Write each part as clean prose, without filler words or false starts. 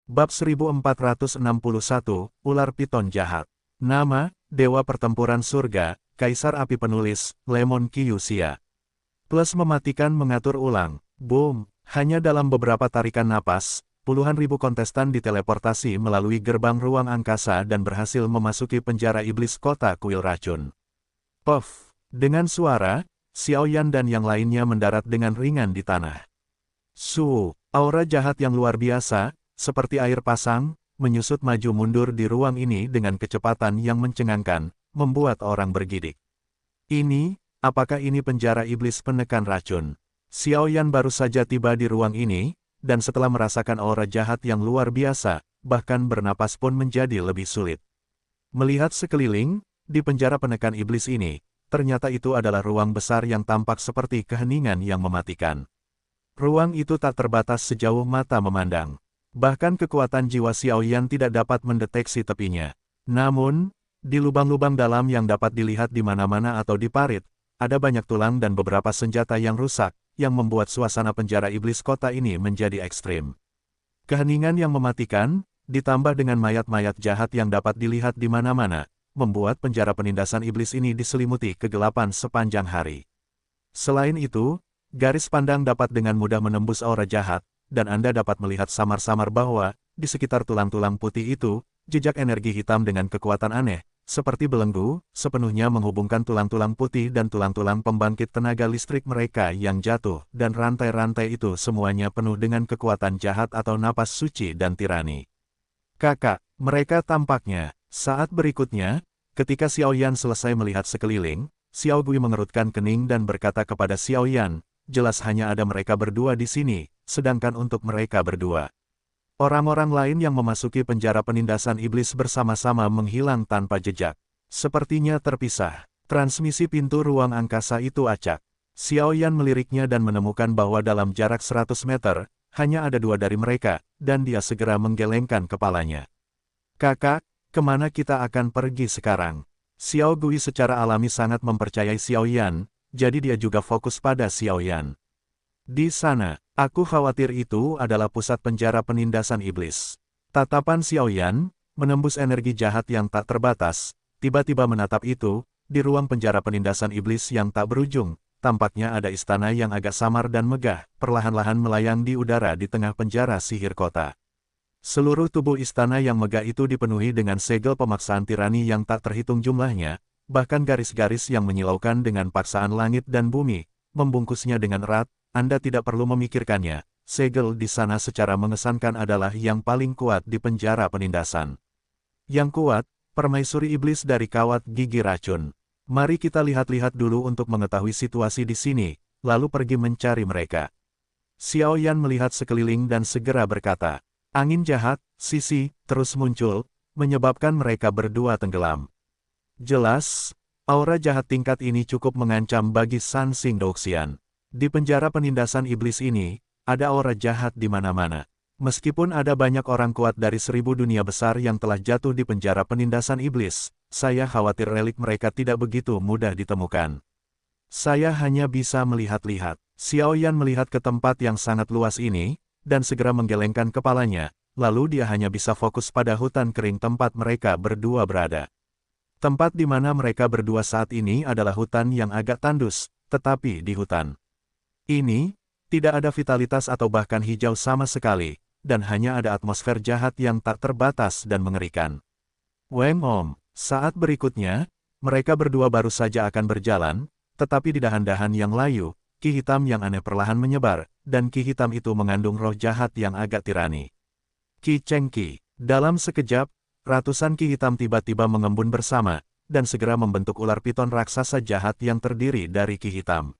Bab 1461, Ular Piton Jahat. Nama, Dewa Pertempuran Surga, Kaisar Api Penulis, Lemon Kyuushia. Plus mematikan mengatur ulang. Boom! Hanya dalam beberapa tarikan napas, puluhan ribu kontestan diteleportasi melalui gerbang ruang angkasa dan berhasil memasuki penjara iblis kota kuil racun. Puff! Dengan suara, Xiaoyan dan yang lainnya mendarat dengan ringan di tanah. Su! Aura jahat yang luar biasa, seperti air pasang, menyusut maju mundur di ruang ini dengan kecepatan yang mencengangkan, membuat orang bergidik. Apakah ini penjara iblis penekan racun? Xiaoyan baru saja tiba di ruang ini, dan setelah merasakan aura jahat yang luar biasa, bahkan bernapas pun menjadi lebih sulit. Melihat sekeliling, di penjara penekan iblis ini, ternyata itu adalah ruang besar yang tampak seperti keheningan yang mematikan. Ruang itu tak terbatas sejauh mata memandang. Bahkan kekuatan jiwa Xiaoyan tidak dapat mendeteksi tepinya. Namun, di lubang-lubang dalam yang dapat dilihat di mana-mana atau di parit, ada banyak tulang dan beberapa senjata yang rusak, yang membuat suasana penjara iblis kota ini menjadi ekstrim. Keheningan yang mematikan, ditambah dengan mayat-mayat jahat yang dapat dilihat di mana-mana, membuat penjara penindasan iblis ini diselimuti kegelapan sepanjang hari. Selain itu, garis pandang dapat dengan mudah menembus aura jahat, dan Anda dapat melihat samar-samar bahwa, di sekitar tulang-tulang putih itu, jejak energi hitam dengan kekuatan aneh, seperti belenggu, sepenuhnya menghubungkan tulang-tulang putih dan tulang-tulang pembangkit tenaga listrik mereka yang jatuh, dan rantai-rantai itu semuanya penuh dengan kekuatan jahat atau napas suci dan tirani. Kakak, mereka tampaknya. Saat berikutnya, ketika Xiaoyan selesai melihat sekeliling, Xiao Gui mengerutkan kening dan berkata kepada Xiaoyan, jelas hanya ada mereka berdua di sini, sedangkan untuk mereka berdua, orang-orang lain yang memasuki penjara penindasan iblis bersama-sama menghilang tanpa jejak. Sepertinya terpisah. Transmisi pintu ruang angkasa itu acak. Xiaoyan meliriknya dan menemukan bahwa dalam jarak 100 meter, hanya ada dua dari mereka, dan dia segera menggelengkan kepalanya. Kakak, kemana kita akan pergi sekarang? Xiao Gui secara alami sangat mempercayai Xiaoyan, jadi dia juga fokus pada Xiaoyan. Di sana, aku khawatir itu adalah pusat penjara penindasan iblis. Tatapan Xiaoyan, menembus energi jahat yang tak terbatas, tiba-tiba menatap itu, di ruang penjara penindasan iblis yang tak berujung, tampaknya ada istana yang agak samar dan megah, perlahan-lahan melayang di udara di tengah penjara sihir kota. Seluruh tubuh istana yang megah itu dipenuhi dengan segel pemaksaan tirani yang tak terhitung jumlahnya, bahkan garis-garis yang menyilaukan dengan paksaan langit dan bumi, membungkusnya dengan erat. Anda tidak perlu memikirkannya, segel di sana secara mengesankan adalah yang paling kuat di penjara penindasan. Yang kuat, permaisuri iblis dari kawat gigi racun. Mari kita lihat-lihat dulu untuk mengetahui situasi di sini, lalu pergi mencari mereka. Xiaoyan melihat sekeliling dan segera berkata, angin jahat, sisi, terus muncul, menyebabkan mereka berdua tenggelam. Jelas, aura jahat tingkat ini cukup mengancam bagi San Xing Douxian. Di penjara penindasan iblis ini, ada aura jahat di mana-mana. Meskipun ada banyak orang kuat dari 1000 dunia besar yang telah jatuh di penjara penindasan iblis, saya khawatir relik mereka tidak begitu mudah ditemukan. Saya hanya bisa melihat-lihat. Xiaoyan melihat ke tempat yang sangat luas ini, dan segera menggelengkan kepalanya, lalu dia hanya bisa fokus pada hutan kering tempat mereka berdua berada. Tempat di mana mereka berdua saat ini adalah hutan yang agak tandus, tetapi di hutan ini, tidak ada vitalitas atau bahkan hijau sama sekali, dan hanya ada atmosfer jahat yang tak terbatas dan mengerikan. Weng Om, saat berikutnya, mereka berdua baru saja akan berjalan, tetapi di dahan-dahan yang layu, ki hitam yang aneh perlahan menyebar, dan ki hitam itu mengandung roh jahat yang agak tirani. Ki Cheng Qi, dalam sekejap, ratusan ki hitam tiba-tiba mengembun bersama, dan segera membentuk ular piton raksasa jahat yang terdiri dari ki hitam.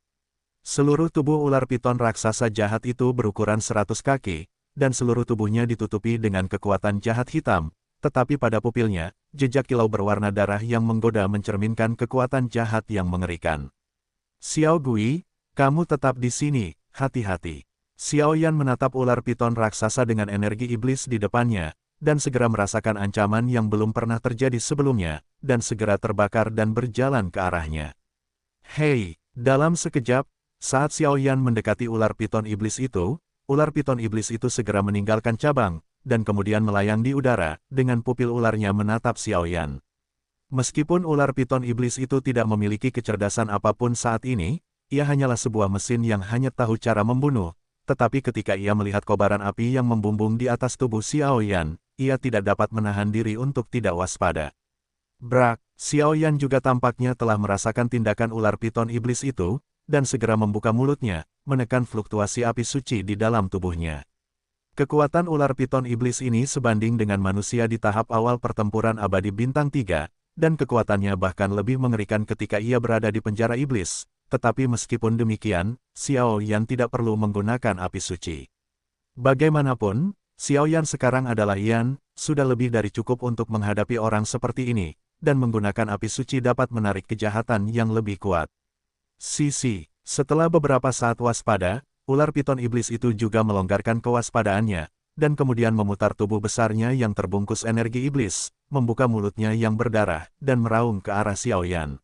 Seluruh tubuh ular piton raksasa jahat itu berukuran 100 kaki, dan seluruh tubuhnya ditutupi dengan kekuatan jahat hitam, tetapi pada pupilnya, jejak kilau berwarna darah yang menggoda mencerminkan kekuatan jahat yang mengerikan. Xiao Gui, kamu tetap di sini, hati-hati. Xiaoyan menatap ular piton raksasa dengan energi iblis di depannya, dan segera merasakan ancaman yang belum pernah terjadi sebelumnya, dan segera terbakar dan berjalan ke arahnya. Hei, dalam sekejap, saat Xiaoyan mendekati ular piton iblis itu segera meninggalkan cabang, dan kemudian melayang di udara, dengan pupil ularnya menatap Xiaoyan. Meskipun ular piton iblis itu tidak memiliki kecerdasan apapun saat ini, ia hanyalah sebuah mesin yang hanya tahu cara membunuh, tetapi ketika ia melihat kobaran api yang membumbung di atas tubuh Xiaoyan, ia tidak dapat menahan diri untuk tidak waspada. Brak, Xiaoyan juga tampaknya telah merasakan tindakan ular piton iblis itu, dan segera membuka mulutnya, menekan fluktuasi api suci di dalam tubuhnya. Kekuatan ular piton iblis ini sebanding dengan manusia di tahap awal pertempuran abadi bintang 3, dan kekuatannya bahkan lebih mengerikan ketika ia berada di penjara iblis. Tetapi meskipun demikian, Xiaoyan tidak perlu menggunakan api suci. Bagaimanapun, Xiaoyan sekarang adalah Yan, sudah lebih dari cukup untuk menghadapi orang seperti ini, dan menggunakan api suci dapat menarik kejahatan yang lebih kuat. Sisi, setelah beberapa saat waspada, ular piton iblis itu juga melonggarkan kewaspadaannya, dan kemudian memutar tubuh besarnya yang terbungkus energi iblis, membuka mulutnya yang berdarah, dan meraung ke arah Xiaoyan.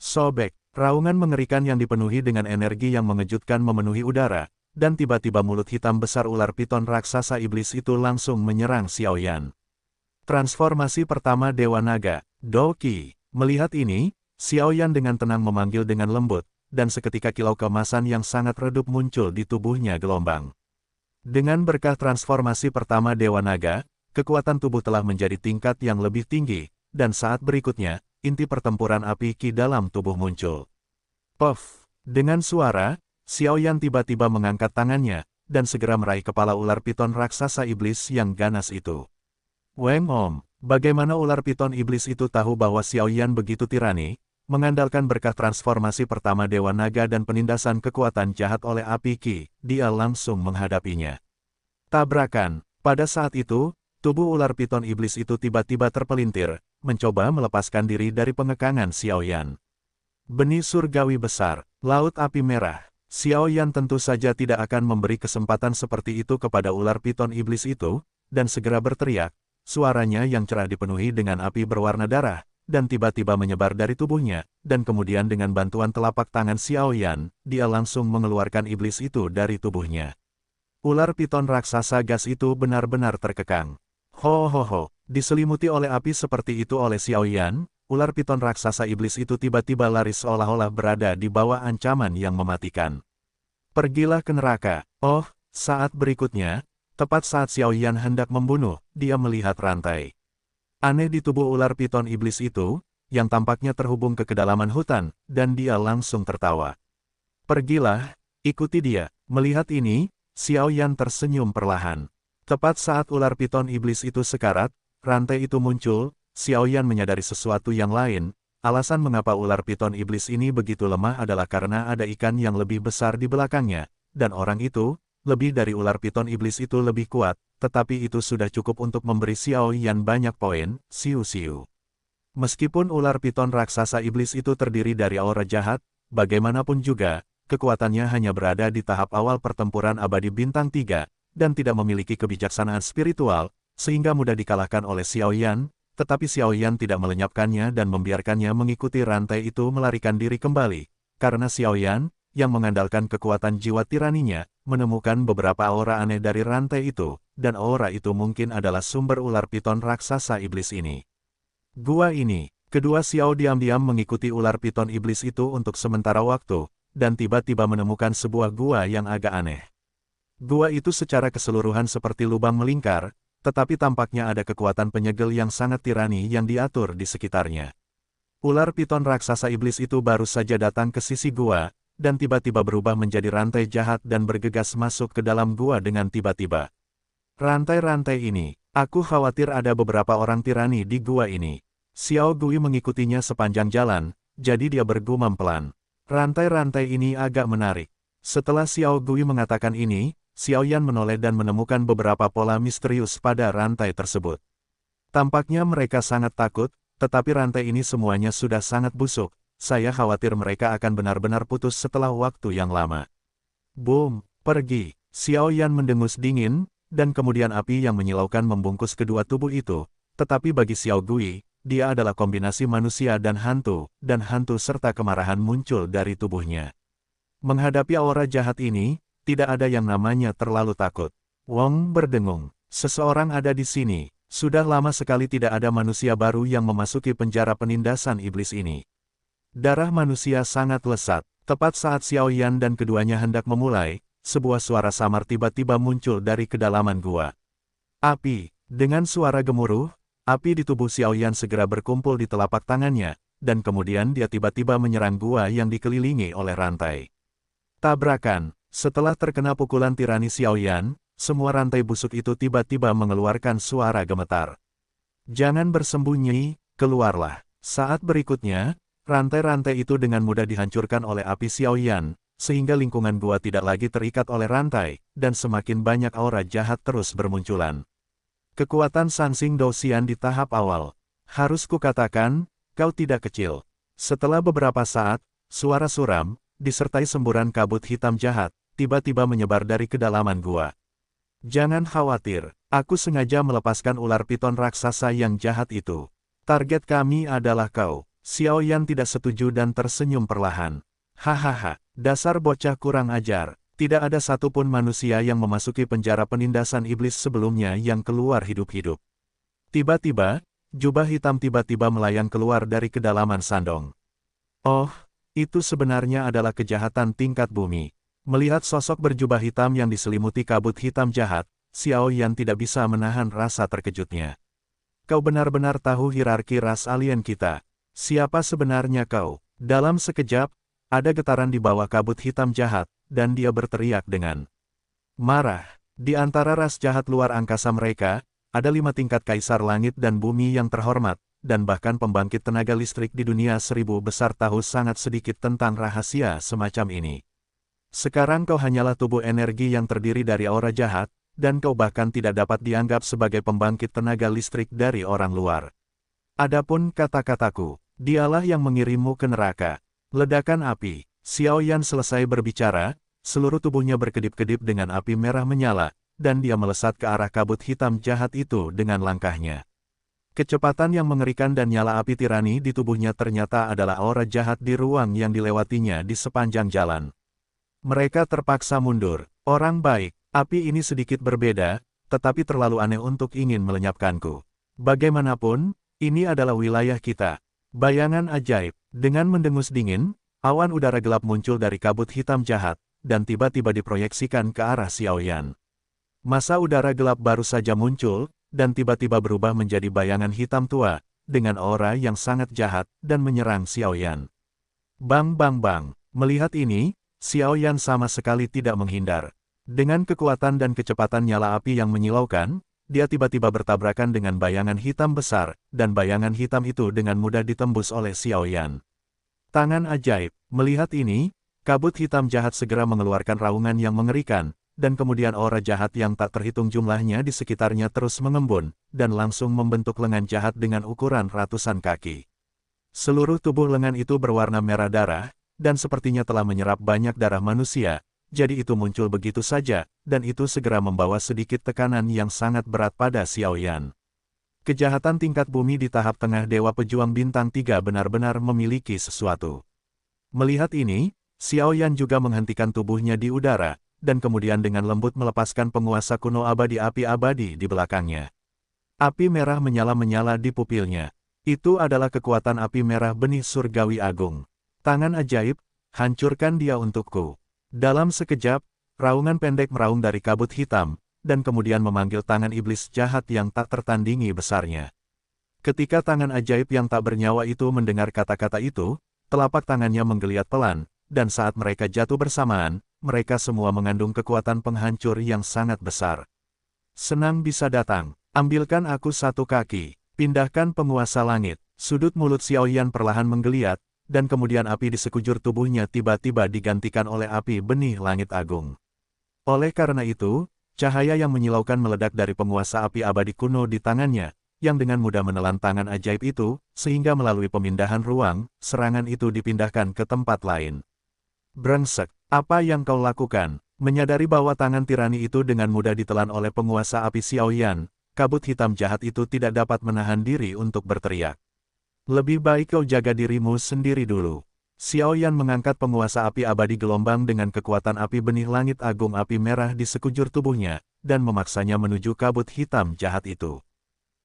Sobek, raungan mengerikan yang dipenuhi dengan energi yang mengejutkan memenuhi udara, dan tiba-tiba mulut hitam besar ular piton raksasa iblis itu langsung menyerang Xiaoyan. Transformasi pertama Dewa Naga, Doqi. Melihat ini, Xiaoyan dengan tenang memanggil dengan lembut, dan seketika kilau keemasan yang sangat redup muncul di tubuhnya gelombang. Dengan berkah transformasi pertama Dewa Naga, kekuatan tubuh telah menjadi tingkat yang lebih tinggi, dan saat berikutnya, inti pertempuran api Qi dalam tubuh muncul. Puff! Dengan suara, Xiaoyan tiba-tiba mengangkat tangannya, dan segera meraih kepala ular piton raksasa iblis yang ganas itu. Weng Om, bagaimana ular piton iblis itu tahu bahwa Xiaoyan begitu tirani? Mengandalkan berkah transformasi pertama Dewa Naga dan penindasan kekuatan jahat oleh api Qi, dia langsung menghadapinya. Tabrakan. Pada saat itu, tubuh ular piton iblis itu tiba-tiba terpelintir, mencoba melepaskan diri dari pengekangan Xiaoyan. Benih surgawi besar, laut api merah. Xiaoyan tentu saja tidak akan memberi kesempatan seperti itu kepada ular piton iblis itu, dan segera berteriak, suaranya yang cerah dipenuhi dengan api berwarna darah, dan tiba-tiba menyebar dari tubuhnya, dan kemudian dengan bantuan telapak tangan Xiaoyan, dia langsung mengeluarkan iblis itu dari tubuhnya. Ular piton raksasa gas itu benar-benar terkekang. Ho, diselimuti oleh api seperti itu oleh Xiaoyan, ular piton raksasa iblis itu tiba-tiba lari seolah-olah berada di bawah ancaman yang mematikan. Pergilah ke neraka. Oh, saat berikutnya, tepat saat Xiaoyan hendak membunuh, dia melihat rantai aneh di tubuh ular piton iblis itu, yang tampaknya terhubung ke kedalaman hutan, dan dia langsung tertawa. Pergilah, ikuti dia. Melihat ini, Xiaoyan tersenyum perlahan. Tepat saat ular piton iblis itu sekarat, rantai itu muncul, Xiaoyan menyadari sesuatu yang lain. Alasan mengapa ular piton iblis ini begitu lemah adalah karena ada ikan yang lebih besar di belakangnya, dan orang itu, lebih dari ular piton iblis itu lebih kuat, tetapi itu sudah cukup untuk memberi Xiaoyan banyak poin, siu-siu. Meskipun ular piton raksasa iblis itu terdiri dari aura jahat, bagaimanapun juga, kekuatannya hanya berada di tahap awal pertempuran abadi bintang 3, dan tidak memiliki kebijaksanaan spiritual, sehingga mudah dikalahkan oleh Xiaoyan, tetapi Xiaoyan tidak melenyapkannya dan membiarkannya mengikuti rantai itu melarikan diri kembali, karena Xiaoyan, yang mengandalkan kekuatan jiwa tiraninya, menemukan beberapa aura aneh dari rantai itu, dan aura itu mungkin adalah sumber ular piton raksasa iblis ini. Gua ini, kedua Xiao diam-diam mengikuti ular piton iblis itu untuk sementara waktu, dan tiba-tiba menemukan sebuah gua yang agak aneh. Gua itu secara keseluruhan seperti lubang melingkar, tetapi tampaknya ada kekuatan penyegel yang sangat tirani yang diatur di sekitarnya. Ular piton raksasa iblis itu baru saja datang ke sisi gua, dan tiba-tiba berubah menjadi rantai jahat dan bergegas masuk ke dalam gua dengan tiba-tiba. Rantai-rantai ini, aku khawatir ada beberapa orang tirani di gua ini. Xiao Gui mengikutinya sepanjang jalan, jadi dia bergumam pelan. Rantai-rantai ini agak menarik. Setelah Xiao Gui mengatakan ini, Xiaoyan menoleh dan menemukan beberapa pola misterius pada rantai tersebut. Tampaknya mereka sangat takut, tetapi rantai ini semuanya sudah sangat busuk. Saya khawatir mereka akan benar-benar putus setelah waktu yang lama. Boom, pergi. Xiaoyan mendengus dingin, dan kemudian api yang menyilaukan membungkus kedua tubuh itu. Tetapi bagi Xiao Gui, dia adalah kombinasi manusia dan hantu serta kemarahan muncul dari tubuhnya. Menghadapi aura jahat ini, tidak ada yang namanya terlalu takut. Wong berdengung. Seseorang ada di sini. Sudah lama sekali tidak ada manusia baru yang memasuki penjara penindasan iblis ini. Darah manusia sangat lesat. Tepat saat Xiao Yan dan keduanya hendak memulai, sebuah suara samar tiba-tiba muncul dari kedalaman gua. Api. Dengan suara gemuruh, api di tubuh Xiao Yan segera berkumpul di telapak tangannya, dan kemudian dia tiba-tiba menyerang gua yang dikelilingi oleh rantai. Tabrakan. Setelah terkena pukulan tirani Xiao Yan, semua rantai busuk itu tiba-tiba mengeluarkan suara gemetar. Jangan bersembunyi, keluarlah. Saat berikutnya, rantai-rantai itu dengan mudah dihancurkan oleh api Xiao Yan, sehingga lingkungan gua tidak lagi terikat oleh rantai, dan semakin banyak aura jahat terus bermunculan. Kekuatan Sansing Douxian di tahap awal. Harus kukatakan, kau tidak kecil. Setelah beberapa saat, suara suram, disertai semburan kabut hitam jahat, tiba-tiba menyebar dari kedalaman gua. Jangan khawatir, aku sengaja melepaskan ular piton raksasa yang jahat itu. Target kami adalah kau. Xiao Yan tidak setuju dan tersenyum perlahan. Hahaha, dasar bocah kurang ajar. Tidak ada satupun manusia yang memasuki penjara penindasan iblis sebelumnya yang keluar hidup-hidup. Tiba-tiba, jubah hitam tiba-tiba melayang keluar dari kedalaman sandong. Oh, itu sebenarnya adalah kejahatan tingkat bumi. Melihat sosok berjubah hitam yang diselimuti kabut hitam jahat, Xiao Yan tidak bisa menahan rasa terkejutnya. Kau benar-benar tahu hierarki ras alien kita. Siapa sebenarnya kau? Dalam sekejap, ada getaran di bawah kabut hitam jahat, dan dia berteriak dengan marah. Di antara ras jahat luar angkasa mereka, ada 5 tingkat kaisar langit dan bumi yang terhormat, dan bahkan pembangkit tenaga listrik di dunia 1000 besar tahu sangat sedikit tentang rahasia semacam ini. Sekarang kau hanyalah tubuh energi yang terdiri dari aura jahat, dan kau bahkan tidak dapat dianggap sebagai pembangkit tenaga listrik dari orang luar. Adapun kata-kataku, dialah yang mengirimmu ke neraka. Ledakan api. Xiao Yan selesai berbicara, seluruh tubuhnya berkedip-kedip dengan api merah menyala, dan dia melesat ke arah kabut hitam jahat itu dengan langkahnya. Kecepatan yang mengerikan dan nyala api tirani di tubuhnya ternyata adalah aura jahat di ruang yang dilewatinya di sepanjang jalan. Mereka terpaksa mundur. Orang baik, api ini sedikit berbeda, tetapi terlalu aneh untuk ingin melenyapkanku. Bagaimanapun, ini adalah wilayah kita. Bayangan ajaib. Dengan mendengus dingin, awan udara gelap muncul dari kabut hitam jahat, dan tiba-tiba diproyeksikan ke arah Xiao Yan. Masa udara gelap baru saja muncul, dan tiba-tiba berubah menjadi bayangan hitam tua, dengan aura yang sangat jahat, dan menyerang Xiao Yan. Bang bang bang. Melihat ini, Xiao Yan sama sekali tidak menghindar. Dengan kekuatan dan kecepatan nyala api yang menyilaukan, dia tiba-tiba bertabrakan dengan bayangan hitam besar, dan bayangan hitam itu dengan mudah ditembus oleh Xiao Yan. Tangan ajaib. Melihat ini, kabut hitam jahat segera mengeluarkan raungan yang mengerikan, dan kemudian aura jahat yang tak terhitung jumlahnya di sekitarnya terus mengembun, dan langsung membentuk lengan jahat dengan ukuran ratusan kaki. Seluruh tubuh lengan itu berwarna merah darah, dan sepertinya telah menyerap banyak darah manusia. Jadi itu muncul begitu saja, dan itu segera membawa sedikit tekanan yang sangat berat pada Xiao Yan. Kejahatan tingkat bumi di tahap tengah Dewa Pejuang Bintang 3 benar-benar memiliki sesuatu. Melihat ini, Xiao Yan juga menghentikan tubuhnya di udara, dan kemudian dengan lembut melepaskan penguasa kuno abadi api abadi di belakangnya. Api merah menyala-menyala di pupilnya. Itu adalah kekuatan api merah benih surgawi agung. Tangan ajaib, hancurkan dia untukku. Dalam sekejap, raungan pendek meraung dari kabut hitam, dan kemudian memanggil tangan iblis jahat yang tak tertandingi besarnya. Ketika tangan ajaib yang tak bernyawa itu mendengar kata-kata itu, telapak tangannya menggeliat pelan, dan saat mereka jatuh bersamaan, mereka semua mengandung kekuatan penghancur yang sangat besar. Senang bisa datang, ambilkan aku satu kaki, pindahkan penguasa langit. Sudut mulut Xiao Yan perlahan menggeliat, dan kemudian api di sekujur tubuhnya tiba-tiba digantikan oleh api benih langit agung. Oleh karena itu, cahaya yang menyilaukan meledak dari penguasa api abadi kuno di tangannya, yang dengan mudah menelan tangan ajaib itu, sehingga melalui pemindahan ruang, serangan itu dipindahkan ke tempat lain. Brengsek, apa yang kau lakukan? Menyadari bahwa tangan tirani itu dengan mudah ditelan oleh penguasa api Xiao Yan, kabut hitam jahat itu tidak dapat menahan diri untuk berteriak. Lebih baik kau jaga dirimu sendiri dulu. Xiao Yan mengangkat penguasa api abadi gelombang dengan kekuatan api benih langit agung api merah di sekujur tubuhnya, dan memaksanya menuju kabut hitam jahat itu.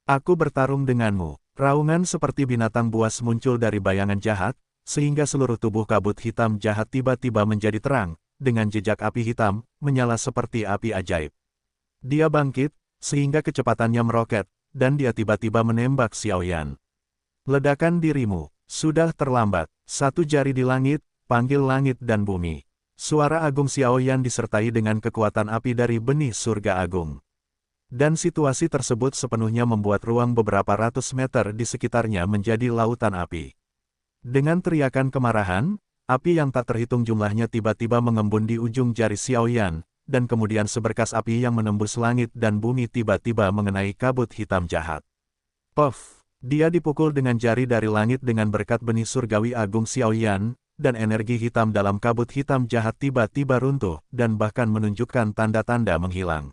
Aku bertarung denganmu. Raungan seperti binatang buas muncul dari bayangan jahat, sehingga seluruh tubuh kabut hitam jahat tiba-tiba menjadi terang, dengan jejak api hitam, menyala seperti api ajaib. Dia bangkit, sehingga kecepatannya meroket, dan dia tiba-tiba menembak Xiaoyan. Ledakan dirimu, sudah terlambat. Satu jari di langit, panggil langit dan bumi. Suara agung Xiaoyan disertai dengan kekuatan api dari benih surga agung. Dan situasi tersebut sepenuhnya membuat ruang beberapa ratus meter di sekitarnya menjadi lautan api. Dengan teriakan kemarahan, api yang tak terhitung jumlahnya tiba-tiba mengembun di ujung jari Xiaoyan, dan kemudian seberkas api yang menembus langit dan bumi tiba-tiba mengenai kabut hitam jahat. Puff! Dia dipukul dengan jari dari langit dengan berkat benih surgawi agung Xiaoyan, dan energi hitam dalam kabut hitam jahat tiba-tiba runtuh, dan bahkan menunjukkan tanda-tanda menghilang.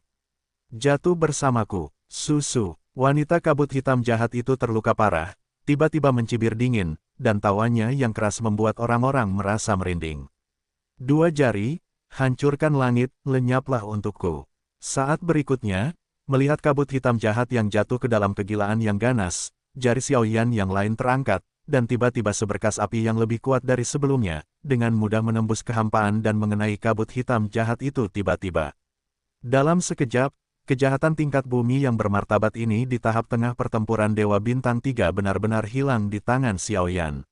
Jatuh bersamaku, Susu. Wanita kabut hitam jahat itu terluka parah, tiba-tiba mencibir dingin, dan tawanya yang keras membuat orang-orang merasa merinding. Dua jari, hancurkan langit, lenyaplah untukku. Saat berikutnya, melihat kabut hitam jahat yang jatuh ke dalam kegilaan yang ganas, jari Xiaoyan yang lain terangkat, dan tiba-tiba seberkas api yang lebih kuat dari sebelumnya, dengan mudah menembus kehampaan dan mengenai kabut hitam jahat itu tiba-tiba. Dalam sekejap, kejahatan tingkat bumi yang bermartabat ini di tahap tengah pertempuran Dewa Bintang 3 benar-benar hilang di tangan Xiaoyan.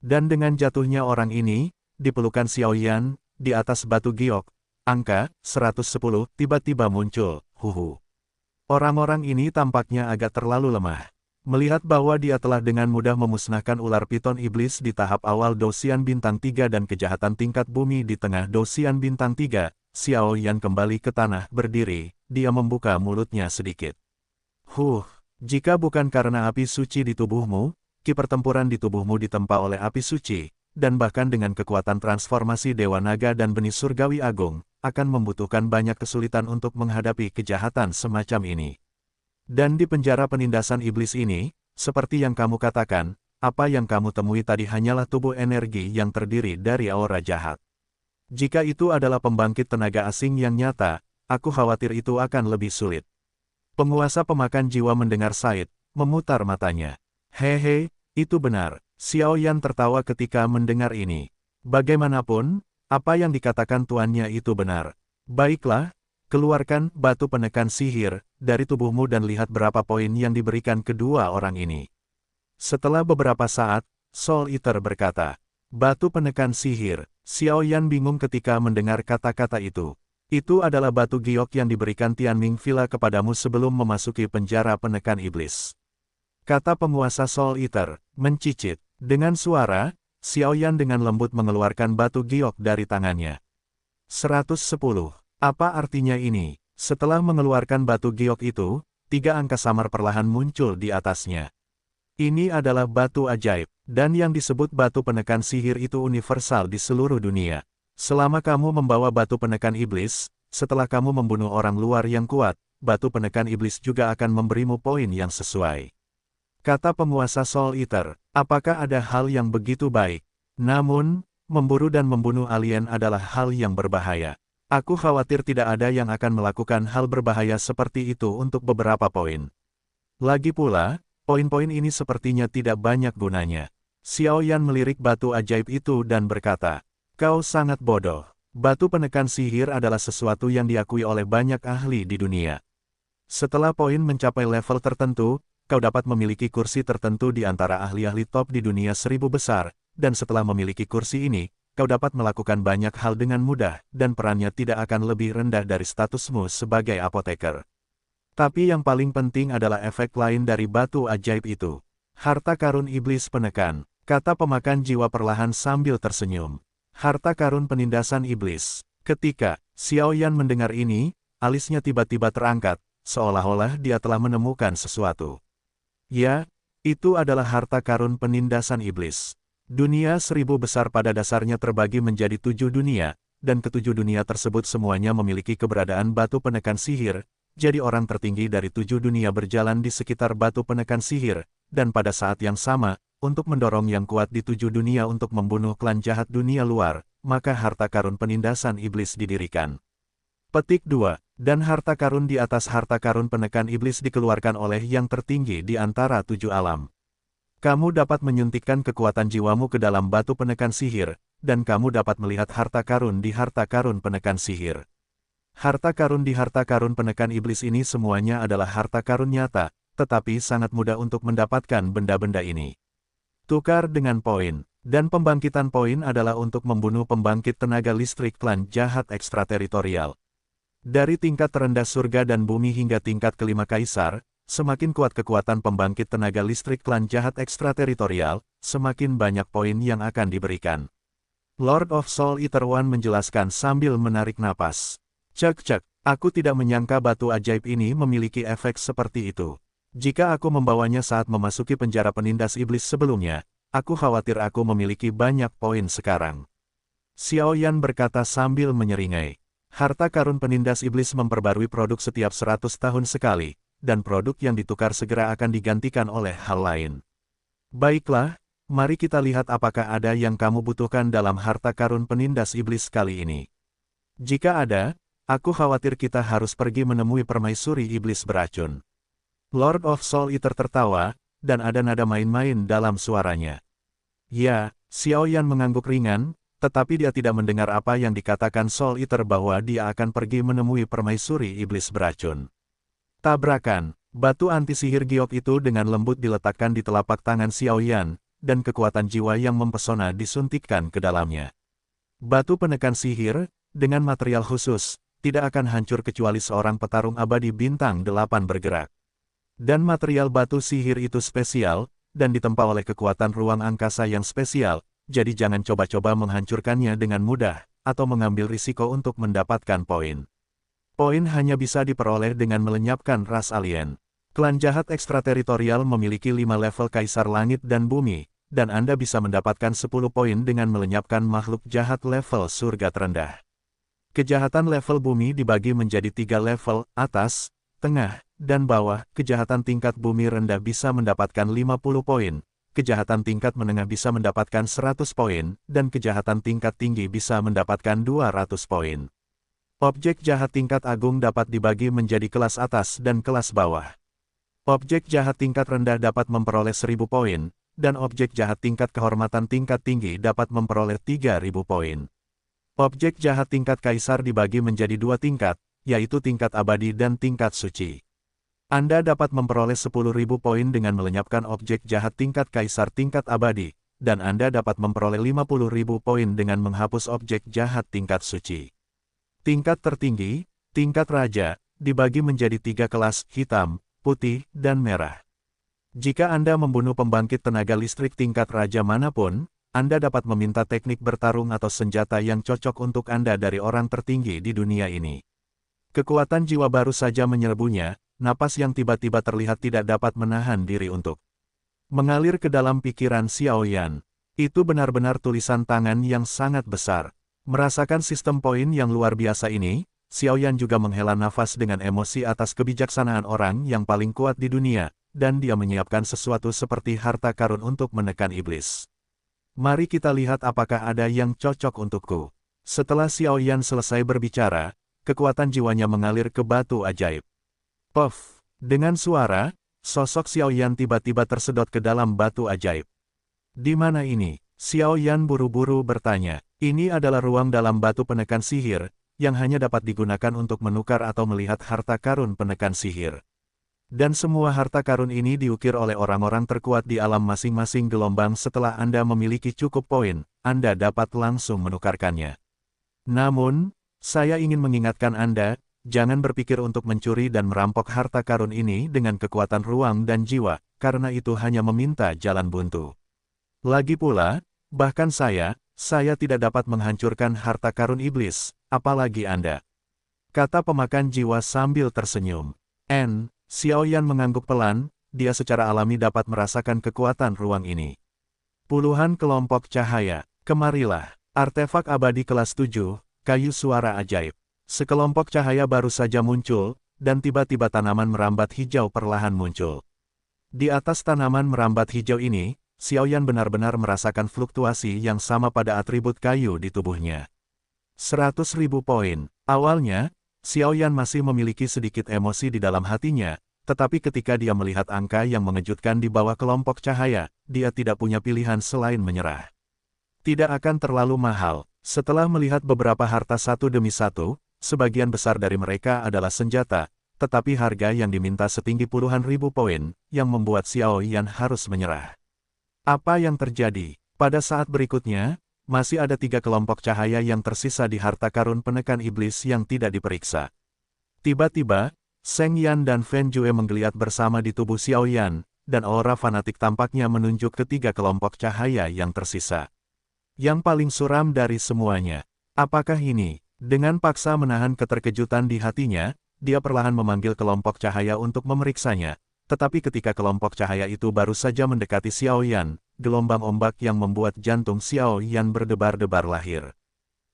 Dan dengan jatuhnya orang ini, di pelukan Xiaoyan, di atas batu giok, angka 110 tiba-tiba muncul, huhu. Orang-orang ini tampaknya agak terlalu lemah. Melihat bahwa dia telah dengan mudah memusnahkan ular piton iblis di tahap awal Dosian Bintang 3 dan kejahatan tingkat bumi di tengah Dosian Bintang 3, Xiaoyan kembali ke tanah berdiri, dia membuka mulutnya sedikit. Jika bukan karena api suci di tubuhmu, ki pertempuran di tubuhmu ditempa oleh api suci, dan bahkan dengan kekuatan transformasi Dewa Naga dan benih surgawi agung, akan membutuhkan banyak kesulitan untuk menghadapi kejahatan semacam ini. Dan di penjara penindasan iblis ini, seperti yang kamu katakan, apa yang kamu temui tadi hanyalah tubuh energi yang terdiri dari aura jahat. Jika itu adalah pembangkit tenaga asing yang nyata, aku khawatir itu akan lebih sulit. Penguasa pemakan jiwa mendengar Said, memutar matanya. Hehe, itu benar. Xiaoyan tertawa ketika mendengar ini. Bagaimanapun, apa yang dikatakan tuannya itu benar. Baiklah, keluarkan batu penekan sihir dari tubuhmu dan lihat berapa poin yang diberikan kedua orang ini. Setelah beberapa saat, Soul Eater berkata, batu penekan sihir. Xiaoyan bingung ketika mendengar kata-kata itu. Itu adalah batu giok yang diberikan Tianming Villa kepadamu sebelum memasuki penjara penekan iblis. Kata penguasa Soul Eater, mencicit. Dengan suara, Xiaoyan dengan lembut mengeluarkan batu giok dari tangannya. 110. Apa artinya ini? Setelah mengeluarkan batu giok itu, 3 angka samar perlahan muncul di atasnya. Ini adalah batu ajaib, dan yang disebut batu penekan sihir itu universal di seluruh dunia. Selama kamu membawa batu penekan iblis, setelah kamu membunuh orang luar yang kuat, batu penekan iblis juga akan memberimu poin yang sesuai. Kata penguasa Soul Eater, apakah ada hal yang begitu baik? Namun, memburu dan membunuh alien adalah hal yang berbahaya. Aku khawatir tidak ada yang akan melakukan hal berbahaya seperti itu untuk beberapa poin. Lagi pula, poin-poin ini sepertinya tidak banyak gunanya. Xiaoyan melirik batu ajaib itu dan berkata, kau sangat bodoh. Batu penekan sihir adalah sesuatu yang diakui oleh banyak ahli di dunia. Setelah poin mencapai level tertentu, kau dapat memiliki kursi tertentu di antara ahli-ahli top di dunia 1000 besar, dan setelah memiliki kursi ini, kau dapat melakukan banyak hal dengan mudah, dan perannya tidak akan lebih rendah dari statusmu sebagai apoteker. Tapi yang paling penting adalah efek lain dari batu ajaib itu. Harta karun iblis penekan, kata pemakan jiwa perlahan sambil tersenyum. Harta karun penindasan iblis. Ketika Xiaoyan mendengar ini, alisnya tiba-tiba terangkat, seolah-olah dia telah menemukan sesuatu. Ya, itu adalah harta karun penindasan iblis. Dunia 1000 besar pada dasarnya terbagi menjadi 7 dunia, dan ketujuh dunia tersebut semuanya memiliki keberadaan batu penekan sihir, jadi orang tertinggi dari 7 dunia berjalan di sekitar batu penekan sihir, dan pada saat yang sama, untuk mendorong yang kuat di 7 dunia untuk membunuh klan jahat dunia luar, maka harta karun penindasan iblis didirikan. Petik 2. Dan harta karun di atas harta karun penekan iblis dikeluarkan oleh yang tertinggi di antara 7 alam. Kamu dapat menyuntikkan kekuatan jiwamu ke dalam batu penekan sihir, dan kamu dapat melihat harta karun di harta karun penekan sihir. Harta karun di harta karun penekan iblis ini semuanya adalah harta karun nyata, tetapi sangat mudah untuk mendapatkan benda-benda ini. Tukar dengan poin. Dan pembangkitan poin adalah untuk membunuh pembangkit tenaga listrik klan jahat ekstrateritorial. Dari tingkat terendah surga dan bumi hingga tingkat kelima kaisar, semakin kuat kekuatan pembangkit tenaga listrik klan jahat ekstrateritorial, semakin banyak poin yang akan diberikan. Lord of Soul Eater One menjelaskan sambil menarik napas. Cek, aku tidak menyangka batu ajaib ini memiliki efek seperti itu. Jika aku membawanya saat memasuki penjara penindas iblis sebelumnya, aku khawatir aku memiliki banyak poin sekarang. Xiao Yan berkata sambil menyeringai. Harta karun penindas iblis memperbarui produk setiap 100 tahun sekali, dan produk yang ditukar segera akan digantikan oleh hal lain. Baiklah, mari kita lihat apakah ada yang kamu butuhkan dalam harta karun penindas iblis kali ini. Jika ada, aku khawatir kita harus pergi menemui permaisuri iblis beracun. Lord of Soul Eater tertawa, dan ada nada main-main dalam suaranya. Ya, Xiao Yan mengangguk ringan, tetapi dia tidak mendengar apa yang dikatakan Soul Eater bahwa dia akan pergi menemui permaisuri iblis beracun. Tabrakan, batu anti-sihir giok itu dengan lembut diletakkan di telapak tangan Xiao Yan, dan kekuatan jiwa yang mempesona disuntikkan ke dalamnya. Batu penekan sihir, dengan material khusus, tidak akan hancur kecuali seorang petarung abadi bintang 8 bergerak. Dan material batu sihir itu spesial, dan ditempa oleh kekuatan ruang angkasa yang spesial, jadi jangan coba-coba menghancurkannya dengan mudah, atau mengambil risiko untuk mendapatkan poin. Poin hanya bisa diperoleh dengan melenyapkan ras alien. Klan jahat ekstrateritorial memiliki 5 level kaisar langit dan bumi, dan Anda bisa mendapatkan 10 poin dengan melenyapkan makhluk jahat level surga terendah. Kejahatan level bumi dibagi menjadi 3 level, atas, tengah, dan bawah. Kejahatan tingkat bumi rendah bisa mendapatkan 50 poin, kejahatan tingkat menengah bisa mendapatkan 100 poin, dan kejahatan tingkat tinggi bisa mendapatkan 200 poin. Objek jahat tingkat agung dapat dibagi menjadi kelas atas dan kelas bawah. Objek jahat tingkat rendah dapat memperoleh 1000 poin, dan objek jahat tingkat kehormatan tingkat tinggi dapat memperoleh 3000 poin. Objek jahat tingkat kaisar dibagi menjadi 2 tingkat, yaitu tingkat abadi dan tingkat suci. Anda dapat memperoleh 10.000 poin dengan melenyapkan objek jahat tingkat kaisar tingkat abadi, dan Anda dapat memperoleh 50.000 poin dengan menghapus objek jahat tingkat suci. Tingkat tertinggi, tingkat raja, dibagi menjadi 3 kelas, hitam, putih, dan merah. Jika Anda membunuh pembangkit tenaga listrik tingkat raja manapun, Anda dapat meminta teknik bertarung atau senjata yang cocok untuk Anda dari orang tertinggi di dunia ini. Kekuatan jiwa baru saja menyerbunya. Napas yang tiba-tiba terlihat tidak dapat menahan diri untuk mengalir ke dalam pikiran Xiao Yan. Itu benar-benar tulisan tangan yang sangat besar. Merasakan sistem poin yang luar biasa ini, Xiao Yan juga menghela nafas dengan emosi atas kebijaksanaan orang yang paling kuat di dunia, dan dia menyiapkan sesuatu seperti harta karun untuk menekan iblis. Mari kita lihat apakah ada yang cocok untukku. Setelah Xiao Yan selesai berbicara, kekuatan jiwanya mengalir ke batu ajaib. Puff! Dengan suara, sosok Xiao Yan tiba-tiba tersedot ke dalam batu ajaib. Di mana ini? Xiao Yan buru-buru bertanya. Ini adalah ruang dalam batu penekan sihir, yang hanya dapat digunakan untuk menukar atau melihat harta karun penekan sihir. Dan semua harta karun ini diukir oleh orang-orang terkuat di alam masing-masing gelombang. Setelah Anda memiliki cukup poin, Anda dapat langsung menukarkannya. Namun, saya ingin mengingatkan Anda, jangan berpikir untuk mencuri dan merampok harta karun ini dengan kekuatan ruang dan jiwa, karena itu hanya meminta jalan buntu. Lagi pula, bahkan saya tidak dapat menghancurkan harta karun iblis, apalagi Anda. Kata pemakan jiwa sambil tersenyum. Xiao Yan mengangguk pelan, dia secara alami dapat merasakan kekuatan ruang ini. Puluhan kelompok cahaya, kemarilah, artefak abadi kelas 7, kayu suara ajaib. Sekelompok cahaya baru saja muncul, dan tiba-tiba tanaman merambat hijau perlahan muncul. Di atas tanaman merambat hijau ini, Xiao Yan benar-benar merasakan fluktuasi yang sama pada atribut kayu di tubuhnya. 100.000 poin. Awalnya, Xiaoyan masih memiliki sedikit emosi di dalam hatinya, tetapi ketika dia melihat angka yang mengejutkan di bawah kelompok cahaya, dia tidak punya pilihan selain menyerah. Tidak akan terlalu mahal. Setelah melihat beberapa harta satu demi satu, sebagian besar dari mereka adalah senjata, tetapi harga yang diminta setinggi puluhan ribu poin, yang membuat Xiaoyan harus menyerah. Apa yang terjadi? Pada saat berikutnya, masih ada 3 kelompok cahaya yang tersisa di harta karun penekan iblis yang tidak diperiksa. Tiba-tiba, Seng Yan dan Fen Jue menggeliat bersama di tubuh Xiaoyan, dan aura fanatik tampaknya menunjuk ke 3 kelompok cahaya yang tersisa. Yang paling suram dari semuanya. Apakah ini? Dengan paksa menahan keterkejutan di hatinya, dia perlahan memanggil kelompok cahaya untuk memeriksanya. Tetapi ketika kelompok cahaya itu baru saja mendekati Xiaoyan, gelombang ombak yang membuat jantung Xiaoyan berdebar-debar lahir.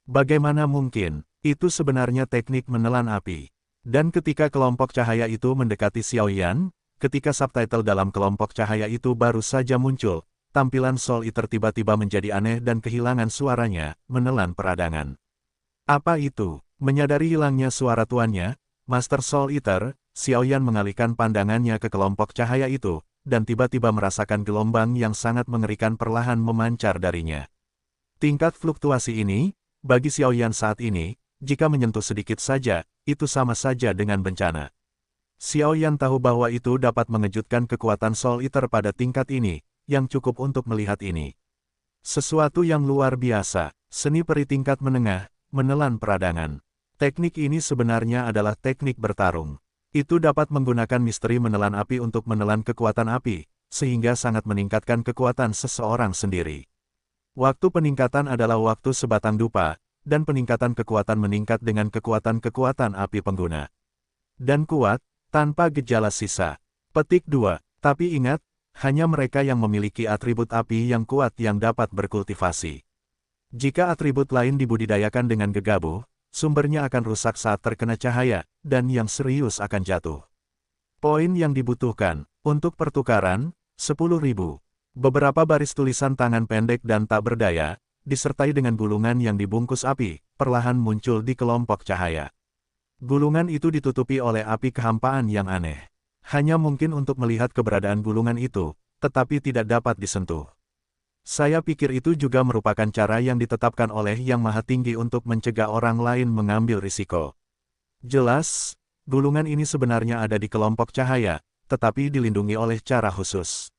Bagaimana mungkin? Itu sebenarnya teknik menelan api. Dan ketika kelompok cahaya itu mendekati Xiaoyan, ketika subtitle dalam kelompok cahaya itu baru saja muncul, tampilan Soul Eater tiba-tiba menjadi aneh dan kehilangan suaranya, menelan peradangan. Apa itu? Menyadari hilangnya suara tuannya, Master Soul Eater, Xiaoyan mengalihkan pandangannya ke kelompok cahaya itu, dan tiba-tiba merasakan gelombang yang sangat mengerikan perlahan memancar darinya. Tingkat fluktuasi ini, bagi Xiaoyan saat ini, jika menyentuh sedikit saja, itu sama saja dengan bencana. Xiaoyan tahu bahwa itu dapat mengejutkan kekuatan Soul Eater pada tingkat ini, yang cukup untuk melihat ini. Sesuatu yang luar biasa, seni peri tingkat menengah, menelan peradangan. Teknik ini sebenarnya adalah teknik bertarung. Itu dapat menggunakan misteri menelan api untuk menelan kekuatan api, sehingga sangat meningkatkan kekuatan seseorang sendiri. Waktu peningkatan adalah waktu sebatang dupa, dan peningkatan kekuatan meningkat dengan kekuatan-kekuatan api pengguna. Dan kuat, tanpa gejala sisa. Petik 2. Tapi ingat, hanya mereka yang memiliki atribut api yang kuat yang dapat berkultivasi. Jika atribut lain dibudidayakan dengan gegabah, sumbernya akan rusak saat terkena cahaya, dan yang serius akan jatuh. Poin yang dibutuhkan, untuk pertukaran, 10.000. Beberapa baris tulisan tangan pendek dan tak berdaya, disertai dengan gulungan yang dibungkus api, perlahan muncul di kelompok cahaya. Gulungan itu ditutupi oleh api kehampaan yang aneh. Hanya mungkin untuk melihat keberadaan gulungan itu, tetapi tidak dapat disentuh. Saya pikir itu juga merupakan cara yang ditetapkan oleh Yang Maha Tinggi untuk mencegah orang lain mengambil risiko. Jelas, gulungan ini sebenarnya ada di kelompok cahaya, tetapi dilindungi oleh cara khusus.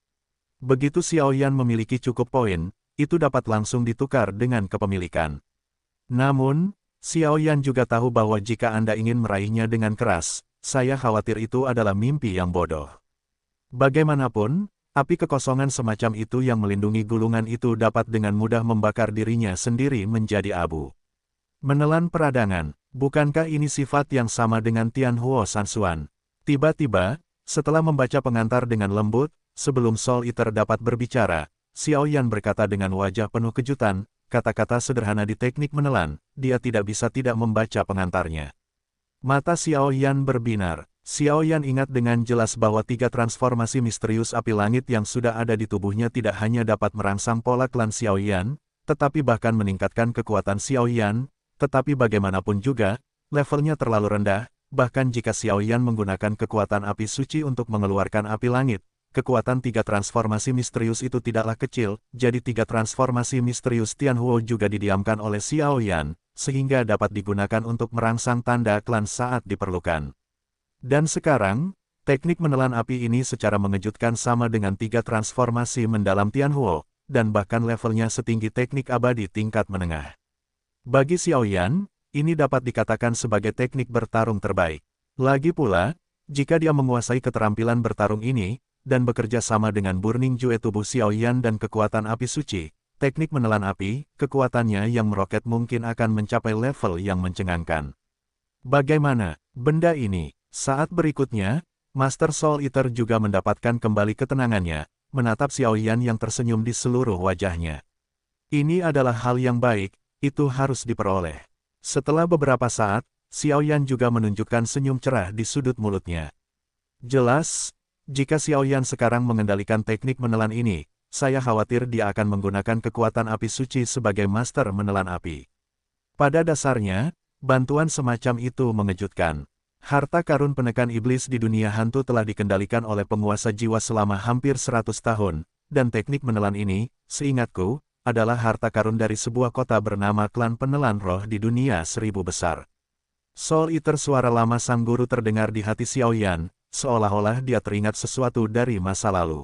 Begitu Xiaoyan memiliki cukup poin, itu dapat langsung ditukar dengan kepemilikan. Namun, Xiaoyan juga tahu bahwa jika Anda ingin meraihnya dengan keras, saya khawatir itu adalah mimpi yang bodoh. Bagaimanapun, api kekosongan semacam itu yang melindungi gulungan itu dapat dengan mudah membakar dirinya sendiri menjadi abu. Menelan peradangan, bukankah ini sifat yang sama dengan Tianhuo Sansuan? Tiba-tiba, setelah membaca pengantar dengan lembut, sebelum Soul Eater dapat berbicara, Xiaoyan berkata dengan wajah penuh kejutan, kata-kata sederhana di teknik menelan, dia tidak bisa tidak membaca pengantarnya. Mata Xiaoyan berbinar. Xiaoyan ingat dengan jelas bahwa 3 transformasi misterius api langit yang sudah ada di tubuhnya tidak hanya dapat merangsang pola klan Xiaoyan, tetapi bahkan meningkatkan kekuatan Xiaoyan, tetapi bagaimanapun juga, levelnya terlalu rendah, bahkan jika Xiaoyan menggunakan kekuatan api suci untuk mengeluarkan api langit, kekuatan 3 transformasi misterius itu tidaklah kecil, jadi 3 transformasi misterius Tianhuo juga didiamkan oleh Xiaoyan, sehingga dapat digunakan untuk merangsang tanda klan saat diperlukan. Dan sekarang, teknik menelan api ini secara mengejutkan sama dengan 3 transformasi mendalam Tianhuo, dan bahkan levelnya setinggi teknik abadi tingkat menengah. Bagi Xiaoyan, ini dapat dikatakan sebagai teknik bertarung terbaik. Lagi pula, jika dia menguasai keterampilan bertarung ini, dan bekerja sama dengan Burning Jue tubuh Xiaoyan dan kekuatan api suci, teknik menelan api, kekuatannya yang meroket mungkin akan mencapai level yang mencengangkan. Bagaimana benda ini? Saat berikutnya, Master Soul Eater juga mendapatkan kembali ketenangannya, menatap Xiaoyan yang tersenyum di seluruh wajahnya. Ini adalah hal yang baik, itu harus diperoleh. Setelah beberapa saat, Xiaoyan juga menunjukkan senyum cerah di sudut mulutnya. Jelas, jika Xiaoyan sekarang mengendalikan teknik menelan ini, saya khawatir dia akan menggunakan kekuatan api suci sebagai master menelan api. Pada dasarnya, bantuan semacam itu mengejutkan. Harta karun penekan iblis di dunia hantu telah dikendalikan oleh penguasa jiwa selama hampir 100 tahun, dan teknik menelan ini, seingatku, adalah harta karun dari sebuah kota bernama klan penelan roh di dunia 1000 besar. Soul Eater, suara lama sang guru terdengar di hati Xiaoyan, seolah-olah dia teringat sesuatu dari masa lalu.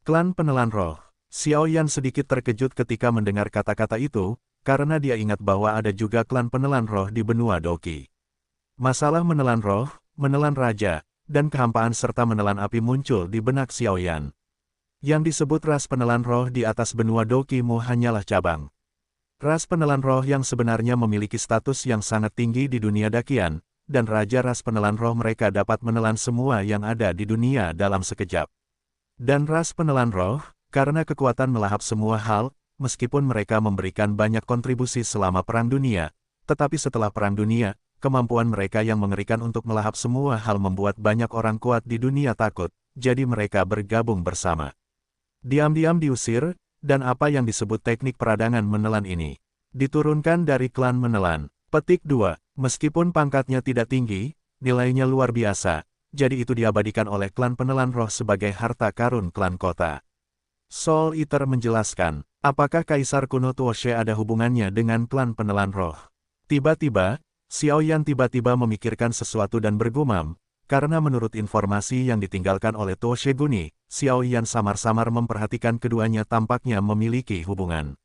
Klan penelan roh. Xiaoyan sedikit terkejut ketika mendengar kata-kata itu, karena dia ingat bahwa ada juga klan penelan roh di benua Doki. Masalah menelan roh, menelan raja, dan kehampaan serta menelan api muncul di benak Xiaoyan. Yang disebut ras penelan roh di atas benua Doki Mu hanyalah cabang. Ras penelan roh yang sebenarnya memiliki status yang sangat tinggi di dunia Dakian, dan raja ras penelan roh mereka dapat menelan semua yang ada di dunia dalam sekejap. Dan ras penelan roh, karena kekuatan melahap semua hal, meskipun mereka memberikan banyak kontribusi selama Perang Dunia, tetapi setelah Perang Dunia, kemampuan mereka yang mengerikan untuk melahap semua hal membuat banyak orang kuat di dunia takut, jadi mereka bergabung bersama. Diam-diam diusir, dan apa yang disebut teknik peradangan menelan ini diturunkan dari klan menelan. Petik 2. Meskipun pangkatnya tidak tinggi, nilainya luar biasa, jadi itu diabadikan oleh klan penelan roh sebagai harta karun klan kota. Soul Eater menjelaskan, apakah Kaisar kuno Tuoshe ada hubungannya dengan klan penelan roh? Tiba-tiba, Xiaoyan tiba-tiba memikirkan sesuatu dan bergumam, karena menurut informasi yang ditinggalkan oleh Tuoshe Guni, Xiaoyan samar-samar memperhatikan keduanya tampaknya memiliki hubungan.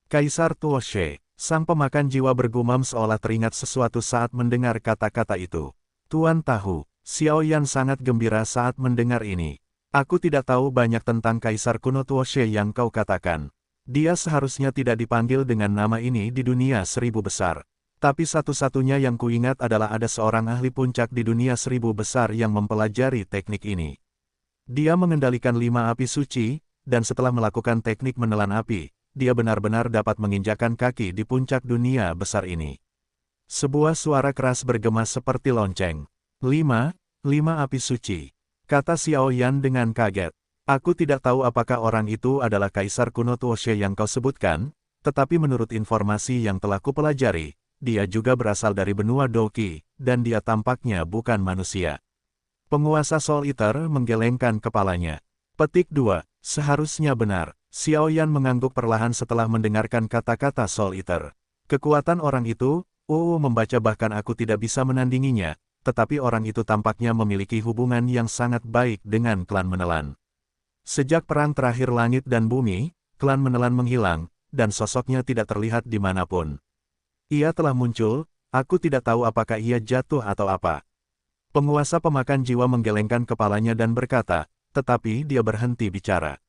Kaisar Tuoshe, sang pemakan jiwa bergumam seolah teringat sesuatu saat mendengar kata-kata itu. Tuan tahu, Xiaoyan sangat gembira saat mendengar ini. Aku tidak tahu banyak tentang Kaisar kuno Tuoshe yang kau katakan. Dia seharusnya tidak dipanggil dengan nama ini di dunia 1000 besar. Tapi satu-satunya yang kuingat adalah ada seorang ahli puncak di dunia 1000 besar yang mempelajari teknik ini. Dia mengendalikan 5 api suci, dan setelah melakukan teknik menelan api, dia benar-benar dapat menginjakan kaki di puncak dunia besar ini. Sebuah suara keras bergema seperti lonceng. 5 api suci, kata Xiaoyan dengan kaget. Aku tidak tahu apakah orang itu adalah Kaisar kuno Tuoshe yang kau sebutkan, tetapi menurut informasi yang telah kupelajari, dia juga berasal dari benua Doki, dan dia tampaknya bukan manusia. Penguasa Soul Eater menggelengkan kepalanya. Petik 2. Seharusnya benar. Xiaoyan mengangguk perlahan setelah mendengarkan kata-kata Soul Eater. Kekuatan orang itu, membaca bahkan aku tidak bisa menandinginya, tetapi orang itu tampaknya memiliki hubungan yang sangat baik dengan klan menelan. Sejak perang terakhir langit dan bumi, klan menelan menghilang, dan sosoknya tidak terlihat dimanapun. Ia telah muncul, aku tidak tahu apakah ia jatuh atau apa. Penguasa pemakan jiwa menggelengkan kepalanya dan berkata, tetapi dia berhenti bicara.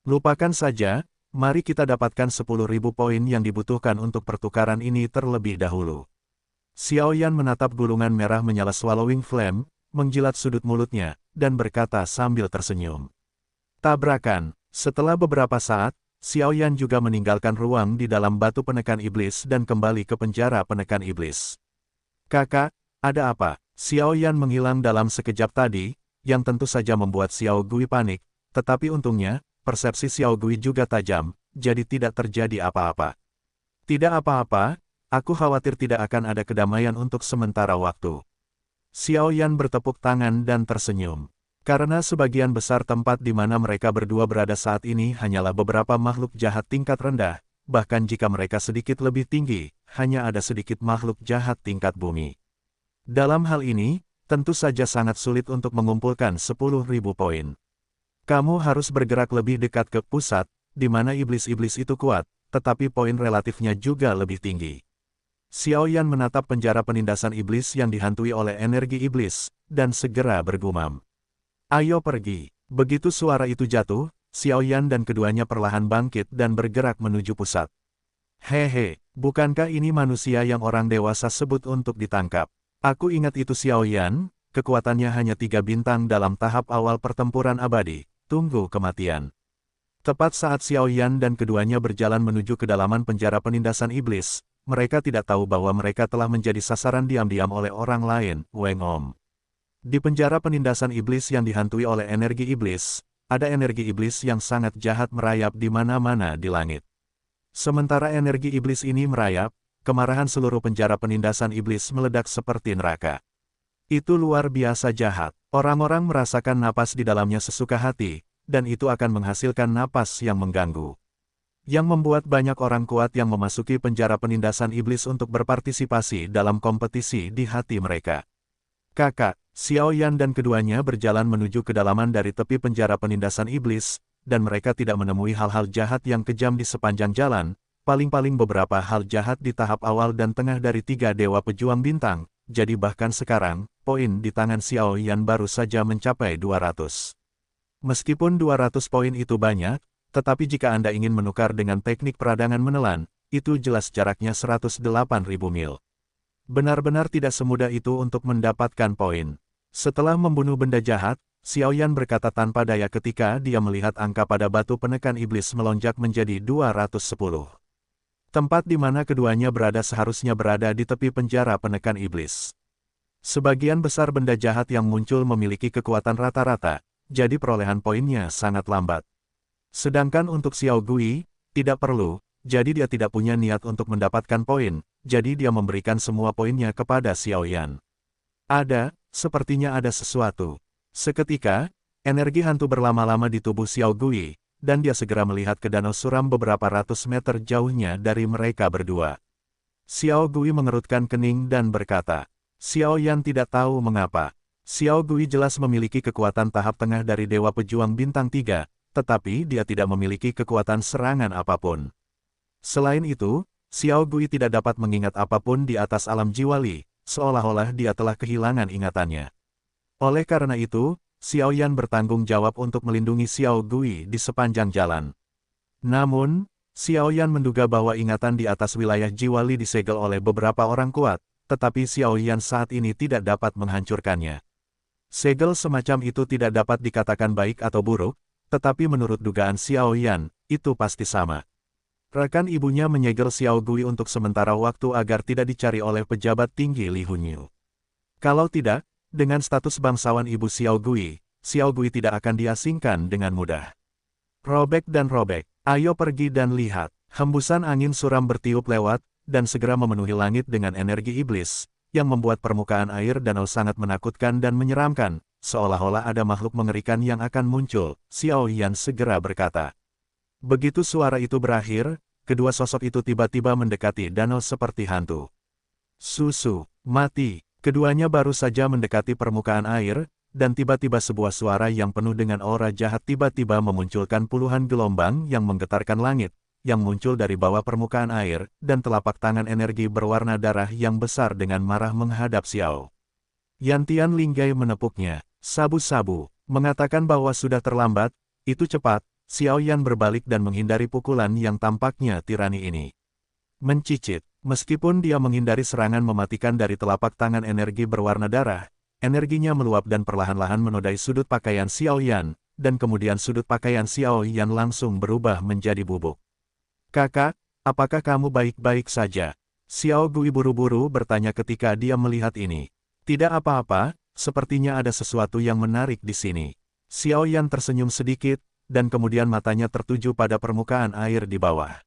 Lupakan saja, mari kita dapatkan 10.000 poin yang dibutuhkan untuk pertukaran ini terlebih dahulu. Xiaoyan menatap gulungan merah menyala swallowing flame, menjilat sudut mulutnya, dan berkata sambil tersenyum. Tabrakan. Setelah beberapa saat, Xiaoyan juga meninggalkan ruang di dalam batu penekan iblis dan kembali ke penjara penekan iblis. Kakak, ada apa? Xiaoyan menghilang dalam sekejap tadi, yang tentu saja membuat Xiao Gui panik, tetapi untungnya, persepsi Xiao Gui juga tajam, jadi tidak terjadi apa-apa. Tidak apa-apa, aku khawatir tidak akan ada kedamaian untuk sementara waktu. Xiaoyan bertepuk tangan dan tersenyum. Karena sebagian besar tempat di mana mereka berdua berada saat ini hanyalah beberapa makhluk jahat tingkat rendah, bahkan jika mereka sedikit lebih tinggi, hanya ada sedikit makhluk jahat tingkat bumi. Dalam hal ini, tentu saja sangat sulit untuk mengumpulkan 10.000 poin. Kamu harus bergerak lebih dekat ke pusat, di mana iblis-iblis itu kuat, tetapi poin relatifnya juga lebih tinggi. Xiaoyan menatap penjara penindasan iblis yang dihantui oleh energi iblis, dan segera bergumam. Ayo pergi. Begitu suara itu jatuh, Xiaoyan dan keduanya perlahan bangkit dan bergerak menuju pusat. Hehe, bukankah ini manusia yang orang dewasa sebut untuk ditangkap? Aku ingat itu Xiaoyan, kekuatannya hanya 3 bintang dalam tahap awal pertempuran abadi, tunggu kematian. Tepat saat Xiaoyan dan keduanya berjalan menuju kedalaman penjara penindasan iblis, mereka tidak tahu bahwa mereka telah menjadi sasaran diam-diam oleh orang lain, Weng Om. Di penjara penindasan iblis yang dihantui oleh energi iblis, ada energi iblis yang sangat jahat merayap di mana-mana di langit. Sementara energi iblis ini merayap, kemarahan seluruh penjara penindasan iblis meledak seperti neraka. Itu luar biasa jahat. Orang-orang merasakan napas di dalamnya sesuka hati, dan itu akan menghasilkan napas yang mengganggu. Yang membuat banyak orang kuat yang memasuki penjara penindasan iblis untuk berpartisipasi dalam kompetisi di hati mereka. Kakak, Xiao Yan dan keduanya berjalan menuju kedalaman dari tepi penjara penindasan iblis, dan mereka tidak menemui hal-hal jahat yang kejam di sepanjang jalan, paling-paling beberapa hal jahat di tahap awal dan tengah dari 3 dewa pejuang bintang, jadi bahkan sekarang, poin di tangan Xiao Yan baru saja mencapai 200. Meskipun 200 poin itu banyak, tetapi jika Anda ingin menukar dengan teknik peradangan menelan, itu jelas jaraknya 108.000 mil. Benar-benar tidak semudah itu untuk mendapatkan poin. Setelah membunuh benda jahat, Xiao Yan berkata tanpa daya ketika dia melihat angka pada batu penekan iblis melonjak menjadi 210. Tempat di mana keduanya berada seharusnya berada di tepi penjara penekan iblis. Sebagian besar benda jahat yang muncul memiliki kekuatan rata-rata, jadi perolehan poinnya sangat lambat. Sedangkan untuk Xiao Gui, tidak perlu, jadi dia tidak punya niat untuk mendapatkan poin, jadi dia memberikan semua poinnya kepada Xiao Yan. Sepertinya ada sesuatu. Seketika, energi hantu berlama-lama di tubuh Xiao Gui, dan dia segera melihat ke danau suram beberapa ratus meter jauhnya dari mereka berdua. Xiao Gui mengerutkan kening dan berkata, Xiao Yan tidak tahu mengapa. Xiao Gui jelas memiliki kekuatan tahap tengah dari Dewa Pejuang Bintang 3, tetapi dia tidak memiliki kekuatan serangan apapun. Selain itu, Xiao Gui tidak dapat mengingat apapun di atas alam jiwali, seolah-olah dia telah kehilangan ingatannya. Oleh karena itu, Xiao Yan bertanggung jawab untuk melindungi Xiao Gui di sepanjang jalan. Namun, Xiao Yan menduga bahwa ingatan di atas wilayah jiwali disegel oleh beberapa orang kuat, tetapi Xiao Yan saat ini tidak dapat menghancurkannya. Segel semacam itu tidak dapat dikatakan baik atau buruk, tetapi menurut dugaan Xiao Yan, itu pasti sama. Rekan ibunya menyegel Xiao Gui untuk sementara waktu agar tidak dicari oleh pejabat tinggi Li Hunyu. Kalau tidak, dengan status bangsawan ibu Xiao Gui tidak akan diasingkan dengan mudah. Robek dan robek, ayo pergi dan lihat. Hembusan angin suram bertiup lewat, dan segera memenuhi langit dengan energi iblis, yang membuat permukaan air danau sangat menakutkan dan menyeramkan. Seolah-olah ada makhluk mengerikan yang akan muncul, Xiao Yan segera berkata. Begitu suara itu berakhir, kedua sosok itu tiba-tiba mendekati danau seperti hantu. Susu, mati, keduanya baru saja mendekati permukaan air, dan tiba-tiba sebuah suara yang penuh dengan aura jahat tiba-tiba memunculkan puluhan gelombang yang menggetarkan langit, yang muncul dari bawah permukaan air, dan telapak tangan energi berwarna darah yang besar dengan marah menghadap Xiao Yan. Tian Linggai menepuknya. Sabu-sabu, mengatakan bahwa sudah terlambat, itu cepat, Xiao Yan berbalik dan menghindari pukulan yang tampaknya tirani ini. Mencicit, meskipun dia menghindari serangan mematikan dari telapak tangan energi berwarna darah, energinya meluap dan perlahan-lahan menodai sudut pakaian Xiao Yan, dan kemudian sudut pakaian Xiao Yan langsung berubah menjadi bubuk. Kakak, apakah kamu baik-baik saja? Xiao Gui buru-buru bertanya ketika dia melihat ini. Tidak apa-apa. Sepertinya ada sesuatu yang menarik di sini. Xiao Yan tersenyum sedikit, dan kemudian matanya tertuju pada permukaan air di bawah.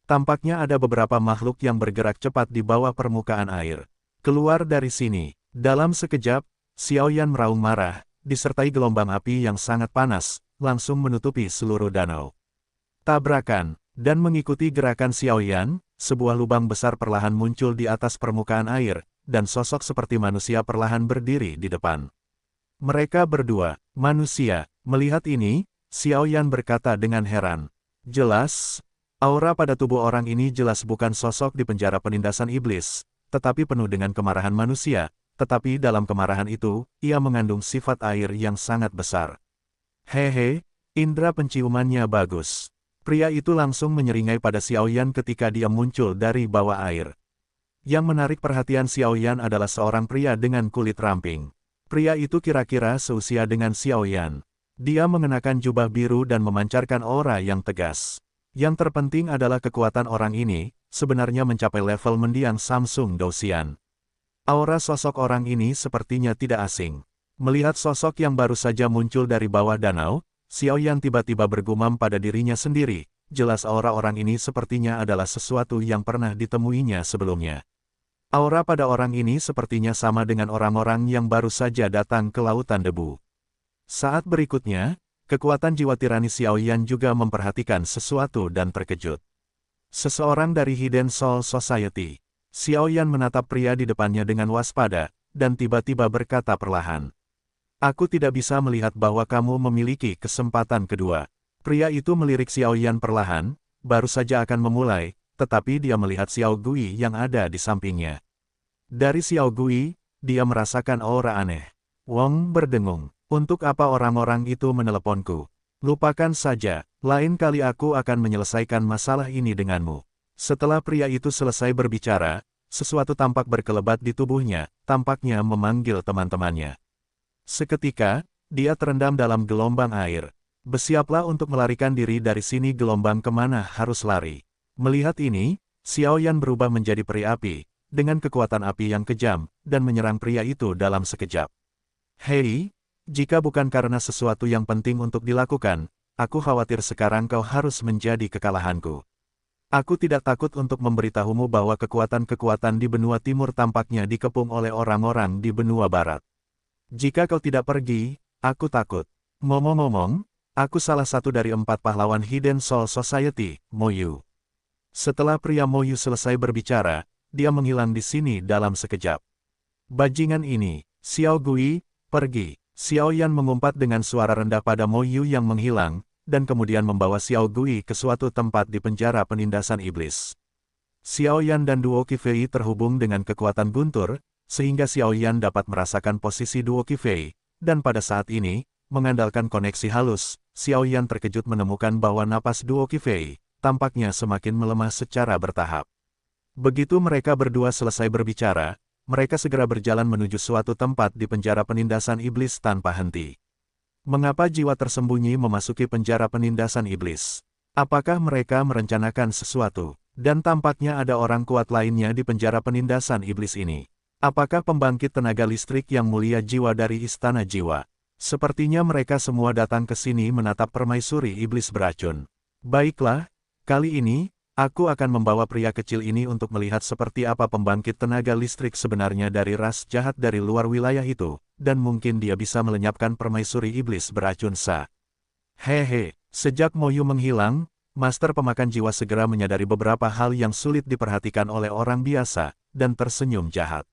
Tampaknya ada beberapa makhluk yang bergerak cepat di bawah permukaan air. Keluar dari sini. Dalam sekejap, Xiao Yan meraung marah, disertai gelombang api yang sangat panas, langsung menutupi seluruh danau. Tabrakan, dan mengikuti gerakan Xiao Yan, sebuah lubang besar perlahan muncul di atas permukaan air, dan sosok seperti manusia perlahan berdiri di depan. Mereka berdua, manusia. Melihat ini, Xiao Yan berkata dengan heran. Jelas, aura pada tubuh orang ini jelas bukan sosok di penjara penindasan iblis, tetapi penuh dengan kemarahan manusia, tetapi dalam kemarahan itu, ia mengandung sifat air yang sangat besar. Hehe, indera penciumannya bagus. Pria itu langsung menyeringai pada Xiao Yan ketika dia muncul dari bawah air. Yang menarik perhatian Xiao Yan adalah seorang pria dengan kulit ramping. Pria itu kira-kira seusia dengan Xiao Yan. Dia mengenakan jubah biru dan memancarkan aura yang tegas. Yang terpenting adalah kekuatan orang ini, sebenarnya mencapai level mendiang Samsung Douxian. Aura sosok orang ini sepertinya tidak asing. Melihat sosok yang baru saja muncul dari bawah danau, Xiao Yan tiba-tiba bergumam pada dirinya sendiri, jelas aura orang ini sepertinya adalah sesuatu yang pernah ditemuinya sebelumnya. Aura pada orang ini sepertinya sama dengan orang-orang yang baru saja datang ke lautan debu. Saat berikutnya, kekuatan jiwa tirani Xiaoyan juga memperhatikan sesuatu dan terkejut. Seseorang dari Hidden Soul Society. Xiaoyan menatap pria di depannya dengan waspada, dan tiba-tiba berkata perlahan. Aku tidak bisa melihat bahwa kamu memiliki kesempatan kedua. Pria itu melirik Xiaoyan perlahan, baru saja akan memulai, tetapi dia melihat Xiao Gui yang ada di sampingnya. Dari Xiao Gui, dia merasakan aura aneh. Wong berdengung. Untuk apa orang-orang itu meneleponku? Lupakan saja, lain kali aku akan menyelesaikan masalah ini denganmu. Setelah pria itu selesai berbicara, sesuatu tampak berkelebat di tubuhnya, tampaknya memanggil teman-temannya. Seketika, dia terendam dalam gelombang air. Bersiaplah untuk melarikan diri dari sini, gelombang kemana harus lari. Melihat ini, Xiaoyan berubah menjadi peri api, dengan kekuatan api yang kejam, dan menyerang pria itu dalam sekejap. Hei, jika bukan karena sesuatu yang penting untuk dilakukan, aku khawatir sekarang kau harus menjadi kekalahanku. Aku tidak takut untuk memberitahumu bahwa kekuatan-kekuatan di benua timur tampaknya dikepung oleh orang-orang di benua barat. Jika kau tidak pergi, aku takut. Ngomong-ngomong, aku salah satu dari 4 pahlawan Hidden Soul Society, Mo Yu. Setelah pria Mo Yu selesai berbicara, dia menghilang di sini dalam sekejap. Bajingan ini, Xiao Gui, pergi. Xiaoyan mengumpat dengan suara rendah pada Mo Yu yang menghilang, dan kemudian membawa Xiao Gui ke suatu tempat di penjara penindasan iblis. Xiaoyan dan Duo Qifei terhubung dengan kekuatan guntur, sehingga Xiaoyan dapat merasakan posisi Duo Qifei, dan pada saat ini, mengandalkan koneksi halus, Xiaoyan terkejut menemukan bahwa napas Duo Qifei tampaknya semakin melemah secara bertahap. Begitu mereka berdua selesai berbicara, mereka segera berjalan menuju suatu tempat di penjara penindasan iblis tanpa henti. Mengapa jiwa tersembunyi memasuki penjara penindasan iblis? Apakah mereka merencanakan sesuatu? Dan tampaknya ada orang kuat lainnya di penjara penindasan iblis ini. Apakah pembangkit tenaga listrik yang mulia jiwa dari istana jiwa? Sepertinya mereka semua datang ke sini menatap permaisuri iblis beracun. Baiklah, kali ini, aku akan membawa pria kecil ini untuk melihat seperti apa pembangkit tenaga listrik sebenarnya dari ras jahat dari luar wilayah itu, dan mungkin dia bisa melenyapkan permaisuri iblis beracun Sa. Hehe, sejak Mo Yu menghilang, Master Pemakan Jiwa segera menyadari beberapa hal yang sulit diperhatikan oleh orang biasa, dan tersenyum jahat.